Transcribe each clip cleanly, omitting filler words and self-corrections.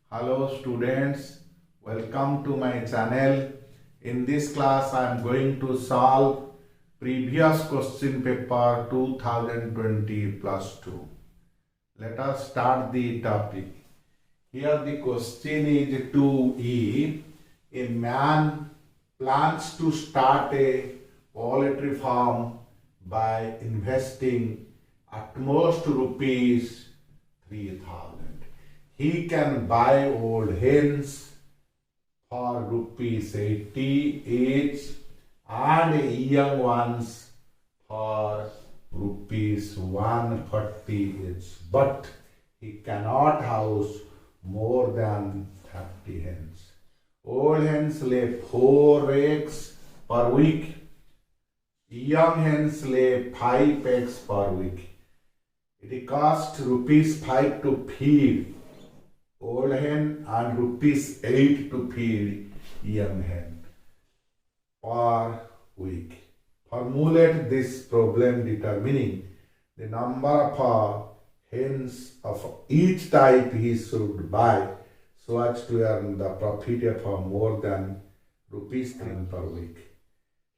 Hello students, welcome to my channel. In this class I am going to solve previous question paper 2020 plus 2. Let us start the topic. Here the question is 2E. A man plans to start a poultry farm by investing at most rupees 3,000. He can buy old hens for rupees 80 each and young ones for rupees 140 each, but he cannot house more than 30 hens. Old hens lay 4 eggs per week. Young hens lay 5 eggs per week. It costs rupees 5 to feed old hen and rupees 8 to feed young hen per week. Formulate this problem determining the number of hens of each type he should buy so as to earn the profit of more than rupees 3 per week.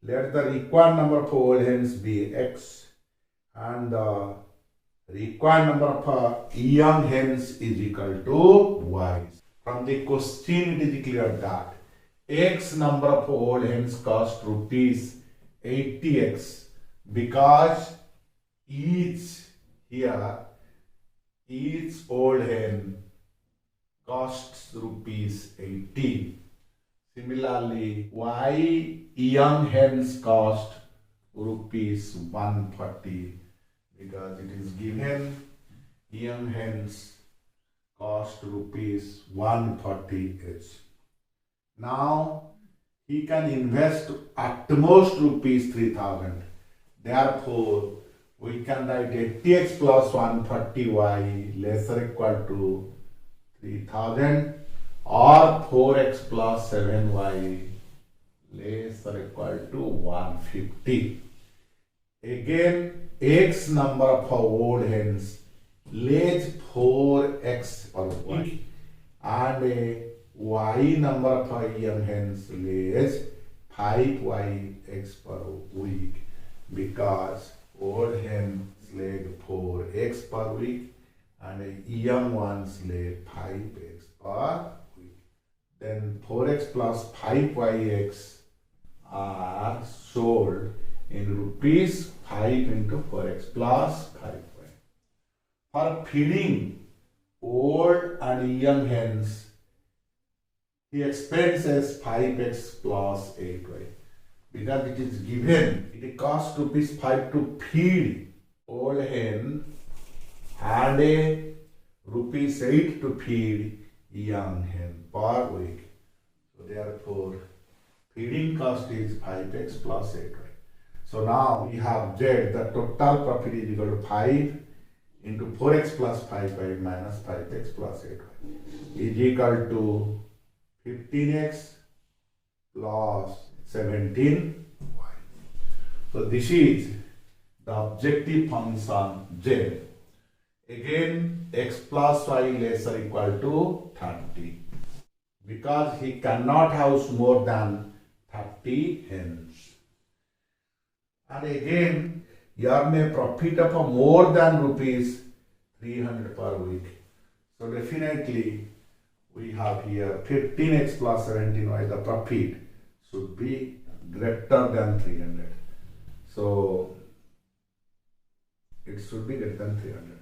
Let the required number of old hens be X and the required number of young hens is equal to Y. From the question it is clear that X number of old hens cost rupees 80x because each old hen costs rupees 80. Similarly, Y young hens cost rupees 140 because it is given young hens cost rupees 140 each. Now he can invest at most rupees 3,000. Therefore, we can write 80x plus 140y less or equal to 3,000 or 4x plus 7y less or equal to 150. Again, X number of old hens lays 4x per week and Y number of young hens lays 5yx per week because old hens laid 4x per week and young ones lay 5x per week. Then 4x plus 5yx are sold in rupees 5 into 4x plus 5y. For feeding old and young hens, he expenses 5x plus 8y because it is given it costs rupees 5 to feed old hen and rupees 8 to feed young hen per week. So therefore, feeding cost is 5x plus 8y. So now we have Z, the total profit is equal to 5 into 4x plus 5y minus 5x plus 8y is equal to 15x plus 17y. So this is the objective function Z. Again, x plus y less or equal to 30 because he cannot house more than 30 hens. And again, earn a profit of more than rupees 300 per week. So definitely we have here 15x plus 17y, the profit should be greater than 300. So it should be greater than 300.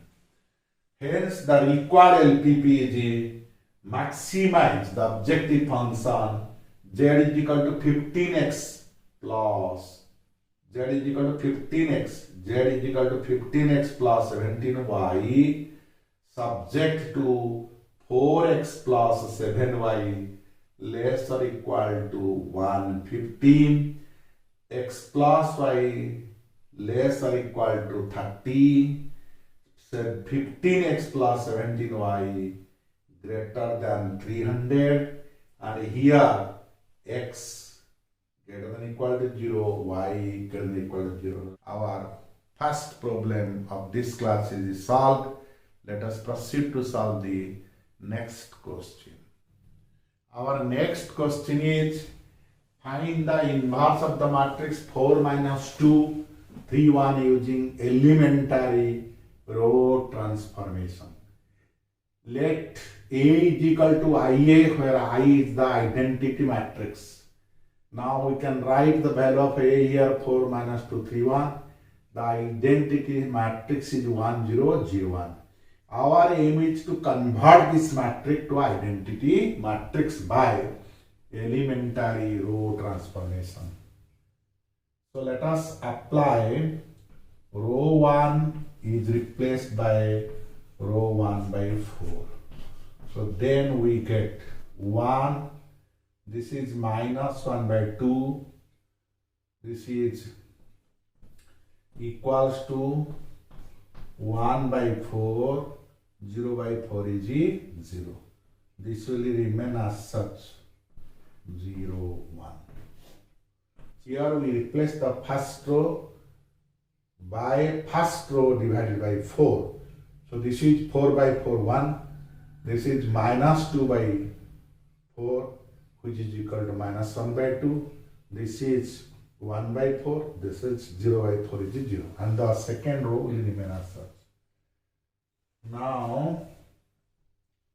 Hence the required LPP is maximize the objective function Z is equal to 15x plus Z is equal to 15x, Z is equal to 15x plus 17y subject to 4x plus 7y less or equal to 115, x plus y less or equal to 30, 15x plus 17y greater than 300, and here x greater than equal to 0, y greater than equal to 0. Our first problem of this class is solved. Let us proceed to solve the next question. Our next question is find the inverse of the matrix 4 minus 2 3 1 using elementary row transformation. Let A is equal to IA, where I is the identity matrix. Now we can write the value of A here, 4 minus 2 3 1. The identity matrix is 1 0 0 1. Our aim is to convert this matrix to identity matrix by elementary row transformation. So let us apply row 1 is replaced by row 1 by 4. So then we get 1, this is minus 1 by 2, this is equals to 1 by 4, 0 by 4 is 0. This will remain as such 0, 1. Here we replace the first row by first row divided by 4. So this is 4 by 4, 1. This is minus 2 by 4, which is equal to minus 1 by 2. This is 1 by 4. This is 0 by 4 is 0. And the second row will remain as such. Now,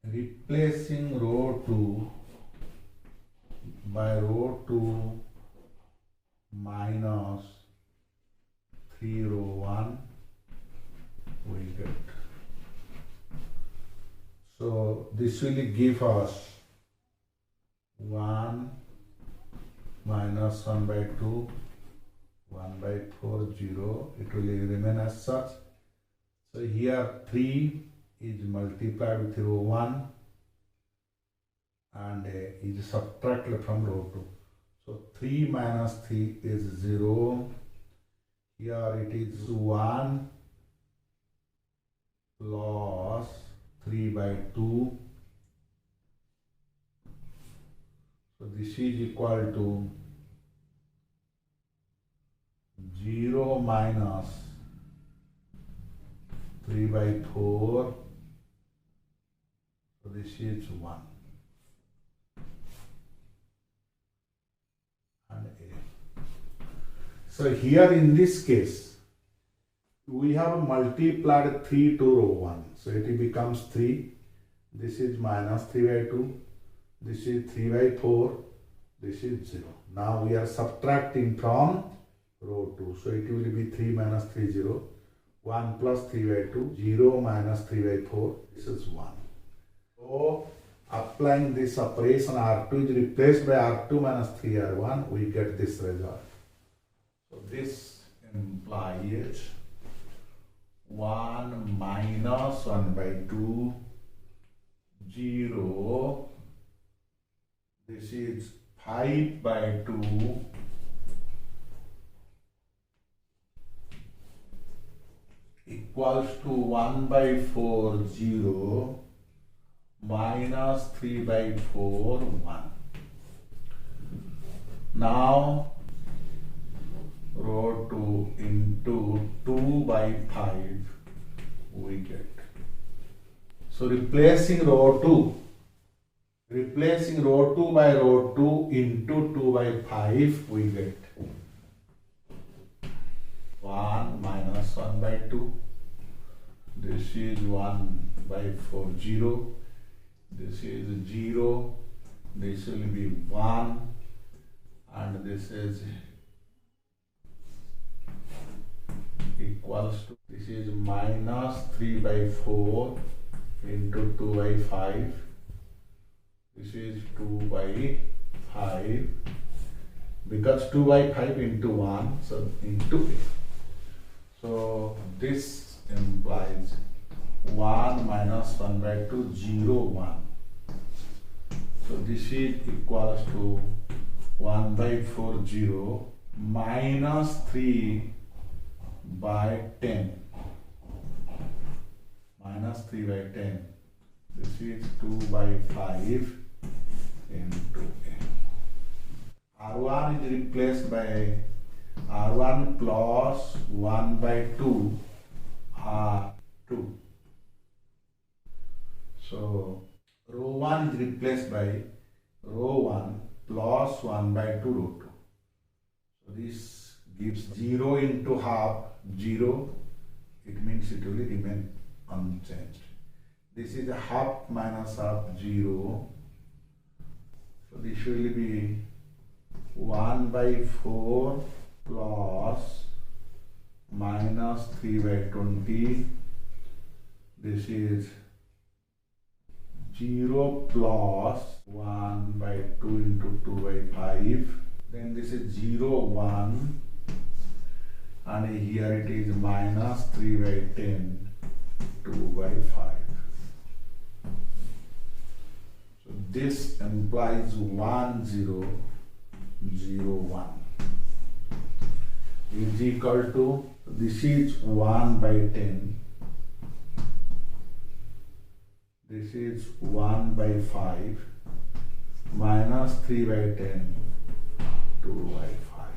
replacing row 2 by row 2 minus 3 row 1, we get. So this will give us 1 minus 1 by 2, 1 by 4, 0. It will remain as such. So here 3 is multiplied with row 1 and is subtracted from row 2. So 3 minus 3 is 0. Here it is 1 plus 3 by 2. So this is equal to 0 minus 3 by 4. So this is 1. And A. So here in this case, we have multiplied 3 to row 1. So it becomes 3. This is minus 3 by 2. This is 3 by 4. This is 0. Now we are subtracting from row 2. So it will be 3 minus 3, 0. 1 plus 3 by 2. 0 minus 3 by 4. This is 1. So applying this operation, R2 is replaced by R2 minus 3R1. We get this result. So this implies 1 minus 1 by 2, 0. This is 5 by 2 equals to 1 by 4, 0 minus 3 by 4, 1. Now row 2 into 2 by 5 we get. So replacing row 2 by row 2 into 2 by 5 we get 1 minus 1 by 2. This is 1 by 4, 0. This is 0. This will be 1. And this is equals to, this is minus 3 by 4 into 2 by 5. This is 2 by 5, because 2 by 5 into 1, so into A. So this implies 1 minus 1 by 2, 0, 1. So this is equals to 1 by 4, 0 minus 3 by 10. Minus 3 by 10. This is 2 by 5 into A. R1 is replaced by R1 plus 1 by 2 R2. So 1 is replaced by rho 1 plus 1 by 2 root 2. So this gives 0 into half 0. It means it will remain unchanged. This is a half minus half 0. So this will be 1 by 4 plus minus 3 by 20. This is 0 plus 1 by 2 into 2 by 5. Then this is 0, 1. And here it is minus 3 by 10, 2 by 5. So this implies 1, 0, 0, 1 is equal to, this is 1 by 10, this is 1 by 5, minus 3 by 10, 2 by 5.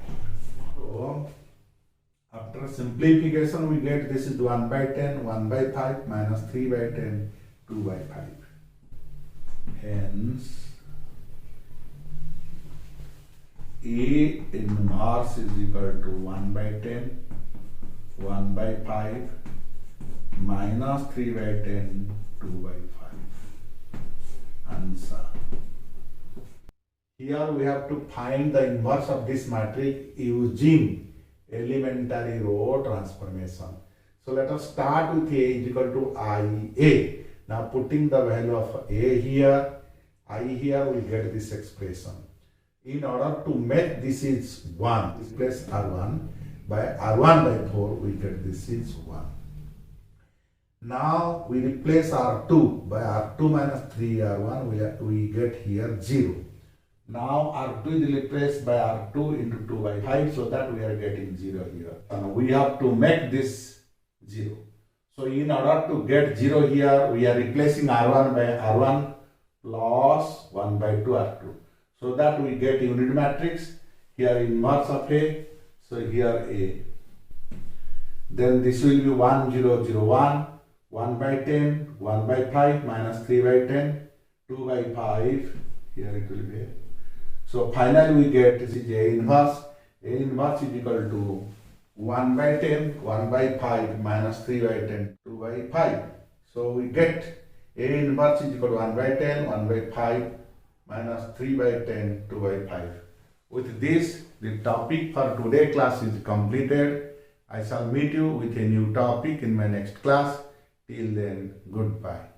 So after simplification we get this is 1 by 10, 1 by 5, minus 3 by 10, 2 by 5. Hence A inverse is equal to 1 by 10, 1 by 5, minus 3 by 10, 2 by 5. Answer. Here we have to find the inverse of this matrix using elementary row transformation. So let us start with A is equal to IA. Now putting the value of A here, I here, we get this expression. In order to make this is 1, replace R1 by R1 by 4, we get this is 1. Now we replace R2 by R2 minus 3 R1, we get here 0. Now R2 is replaced by R2 into 2 by 5, so that we are getting 0 here. And we have to make this 0. So in order to get 0 here, we are replacing R1 by R1 plus 1 by 2 R2. So that we get unit matrix. Here inverse of A. So here A. Then this will be 1, 0, 0, 1. 1 by 10, 1 by 5, minus 3 by 10, 2 by 5. Here it will be A. So finally we get this is A inverse. A inverse is equal to 1 by 10, 1 by 5, minus 3 by 10, 2 by 5. So we get A inverse is equal to 1 by 10, 1 by 5, minus 3 by 10, 2 by 5. With this, the topic for today class is completed. I shall meet you with a new topic in my next class. Till then, goodbye.